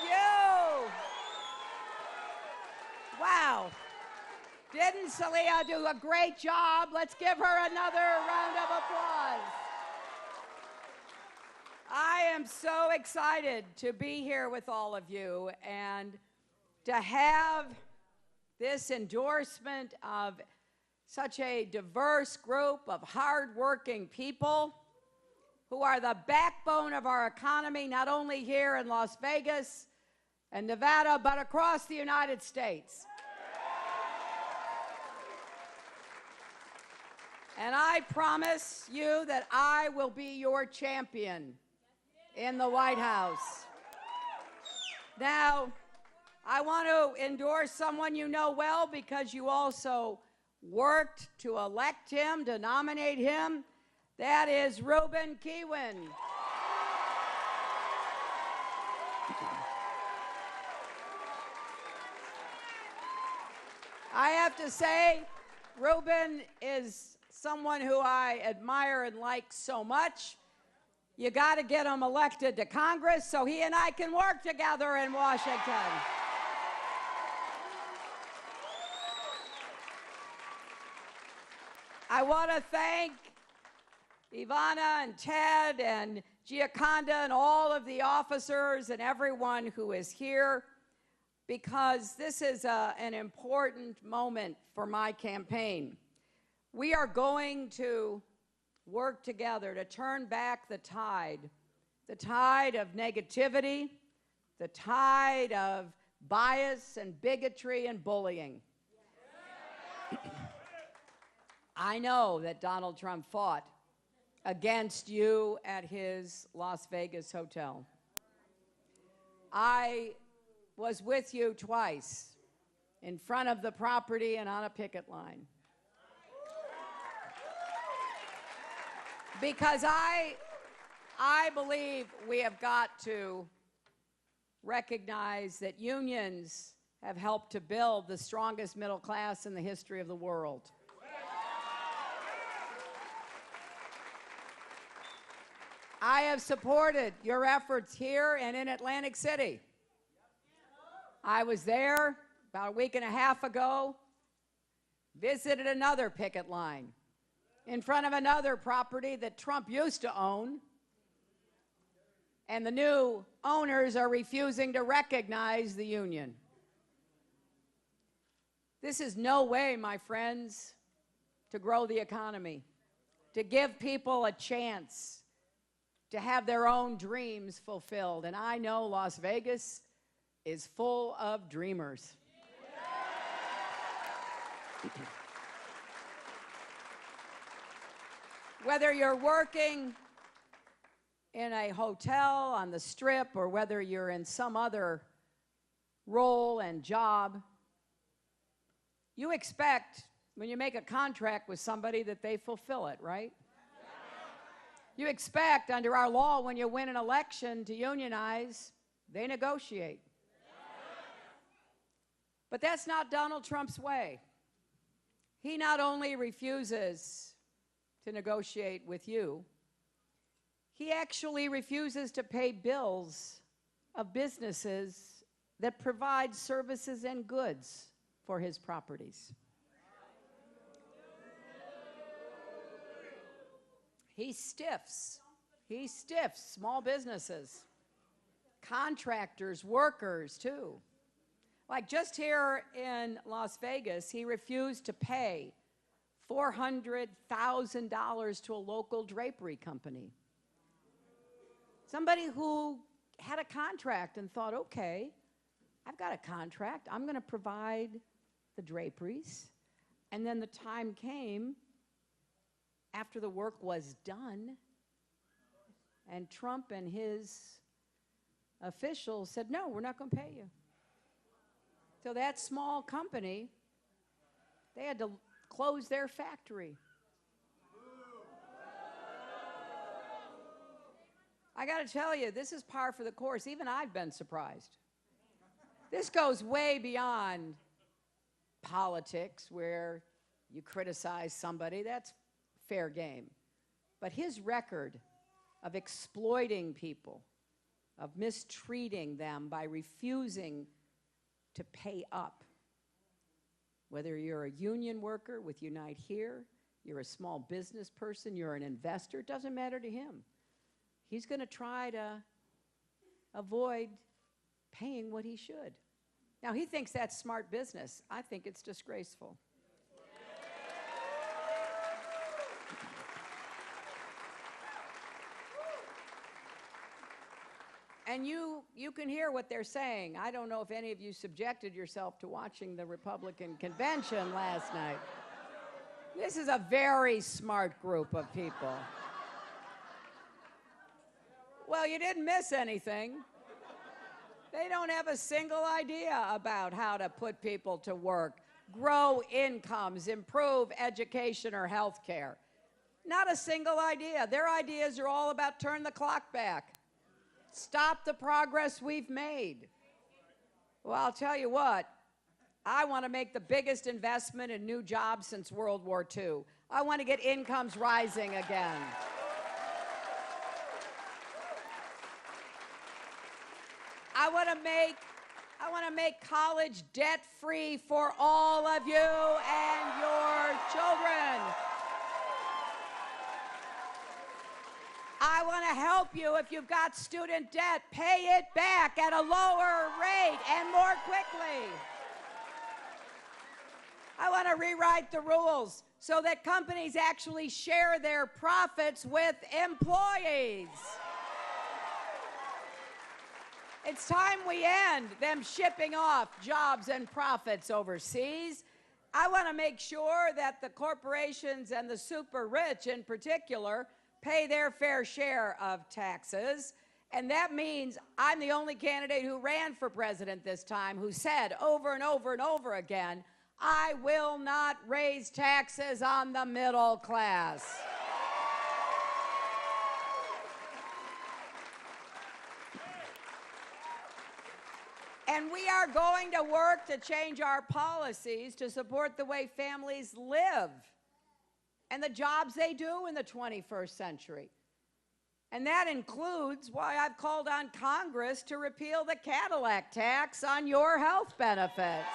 you. Wow. Didn't Celia do a great job? Let's give her another round of applause. I am so excited to be here with all of you and to have this endorsement of such a diverse group of hardworking people who are the backbone of our economy, not only here in Las Vegas and Nevada, but across the United States. And I promise you that I will be your champion in the White House. Now, I want to endorse someone you know well because you also worked to elect him, to nominate him. That is Ruben Kihuen. I have to say, Ruben is someone who I admire and like so much. You got to get him elected to Congress so he and I can work together in Washington. I want to thank Ivana and Ted and Gioconda and all of the officers and everyone who is here because this is an important moment for my campaign. We are going to work together to turn back the tide of negativity, the tide of bias and bigotry and bullying. I know that Donald Trump fought against you at his Las Vegas hotel. I was with you twice in front of the property and on a picket line. Because I believe we have got to recognize that unions have helped to build the strongest middle class in the history of the world. I have supported your efforts here and in Atlantic City. I was there about a week and a half ago, visited another picket line in front of another property that Trump used to own, and the new owners are refusing to recognize the union. This is no way, my friends, to grow the economy, to give people a chance to have their own dreams fulfilled. And I know Las Vegas is full of dreamers. Whether you're working in a hotel on the Strip or whether you're in some other role and job, you expect when you make a contract with somebody that they fulfill it, right? You expect under our law when you win an election to unionize, they negotiate. But that's not Donald Trump's way. He not only refuses to negotiate with you, he actually refuses to pay bills of businesses that provide services and goods for his properties. He stiffs small businesses, contractors, workers too. Like just here in Las Vegas, he refused to pay $400,000 to a local drapery company. Somebody who had a contract and thought, okay, I've got a contract, I'm going to provide the draperies. And then the time came after the work was done, and Trump and his officials said, no, we're not going to pay you. So that small company, they had to close their factory. I got to tell you, this is par for the course. Even I've been surprised. This goes way beyond politics where you criticize somebody. That's fair game. But his record of exploiting people of mistreating them by refusing to pay up. Whether you're a union worker with Unite Here, you're a small business person, you're an investor, it doesn't matter to him. He's going to try to avoid paying what he should. Now, he thinks that's smart business. I think it's disgraceful. And you can hear what they're saying. I don't know if any of you subjected yourself to watching the Republican convention last night. This is a very smart group of people. Well, you didn't miss anything. They don't have a single idea about how to put people to work, grow incomes, improve education or health care. Not a single idea. Their ideas are all about turn the clock back. Stop the progress we've made. Well, I'll tell you what, I want to make the biggest investment in new jobs since World War II. I want to get incomes rising again. I want to make college debt-free for all of you and your children. I want to help you if you've got student debt, pay it back at a lower rate and more quickly. I want to rewrite the rules so that companies actually share their profits with employees. It's time we end them shipping off jobs and profits overseas. I want to make sure that the corporations and the super rich in particular pay their fair share of taxes. And that means I'm the only candidate who ran for president this time who said over and over and over again, I will not raise taxes on the middle class. And we are going to work to change our policies to support the way families live and the jobs they do in the 21st century. And that includes why I've called on Congress to repeal the Cadillac tax on your health benefits.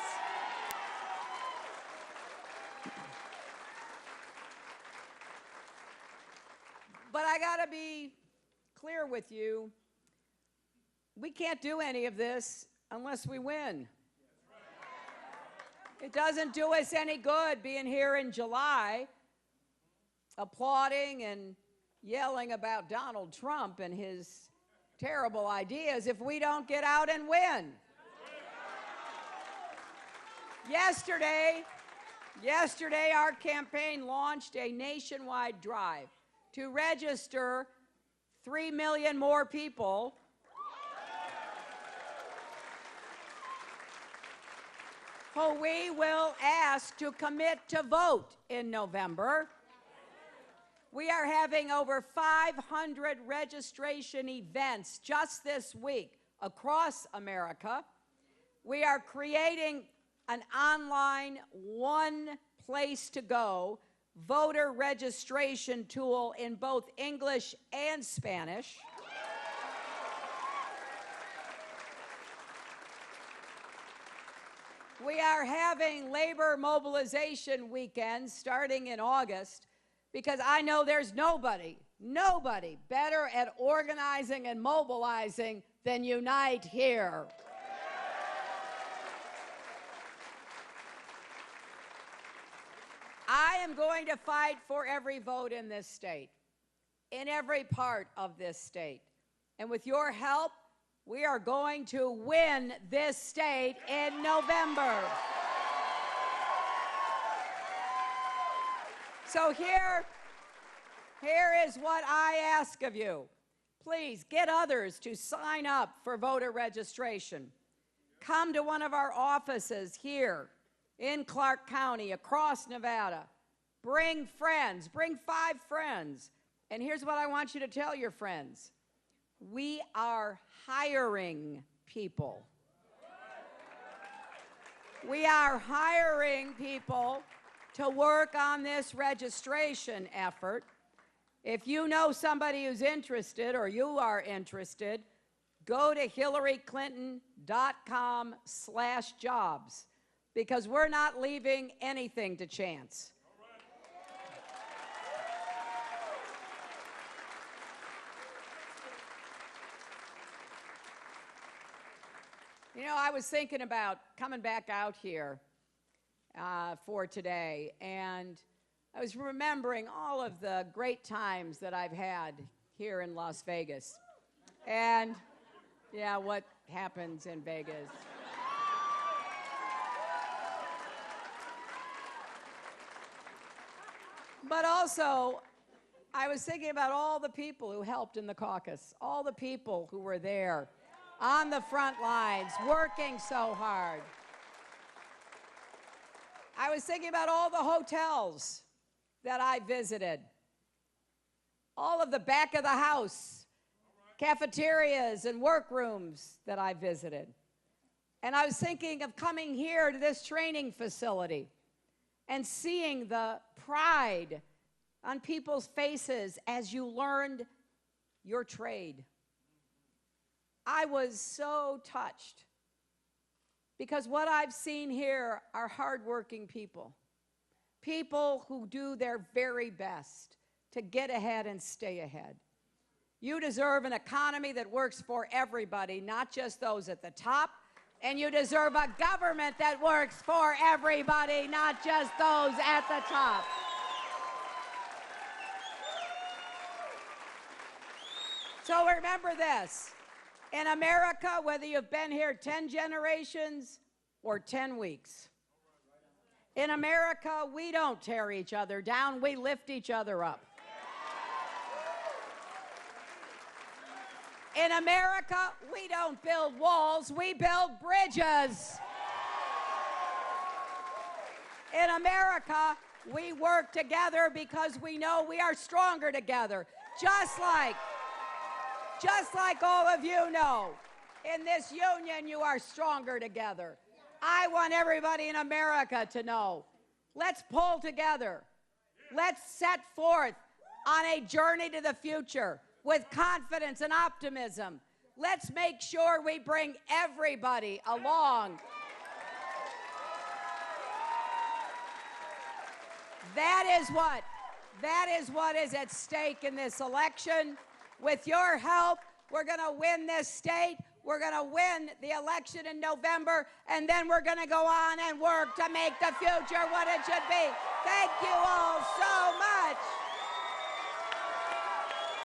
But I got to be clear with you, we can't do any of this unless we win. It doesn't do us any good being here in July applauding and yelling about Donald Trump and his terrible ideas if we don't get out and win. Yesterday, our campaign launched a nationwide drive to register 3 million more people who we will ask to commit to vote in November. We are having over 500 registration events just this week across America. We are creating an online one place to go voter registration tool in both English and Spanish. We are having labor mobilization weekends starting in August because I know there's nobody better at organizing and mobilizing than Unite Here. I am going to fight for every vote in this state, in every part of this state. And with your help, we are going to win this state in November. So here is what I ask of you. Please get others to sign up for voter registration. Come to one of our offices here in Clark County, across Nevada. Bring friends, bring 5 friends. And here's what I want you to tell your friends. We are hiring people. We are hiring people to work on this registration effort. If you know somebody who's interested or you are interested, go to hillaryclinton.com/jobs, because we're not leaving anything to chance. You know, I was thinking about coming back out here for today, and I was remembering all of the great times that I've had here in Las Vegas. And, yeah, what happens in Vegas. But also, I was thinking about all the people who helped in the caucus, all the people who were there on the front lines, working so hard. I was thinking about all the hotels that I visited, all of the back of the house, cafeterias and workrooms that I visited. And I was thinking of coming here to this training facility and seeing the pride on people's faces as you learned your trade. I was so touched, because what I've seen here are hardworking people, people who do their very best to get ahead and stay ahead. You deserve an economy that works for everybody, not just those at the top, and you deserve a government that works for everybody, not just those at the top. So remember this. In America, whether you've been here 10 generations or 10 weeks, in America, we don't tear each other down, we lift each other up. In America, we don't build walls, we build bridges. In America, we work together because we know we are stronger together, just like all of you know, in this union, you are stronger together. I want everybody in America to know, let's pull together. Let's set forth on a journey to the future with confidence and optimism. Let's make sure we bring everybody along. That is what is at stake in this election. With your help, we're going to win this state. We're going to win the election in November, and then we're going to go on and work to make the future what it should be. Thank you all so much.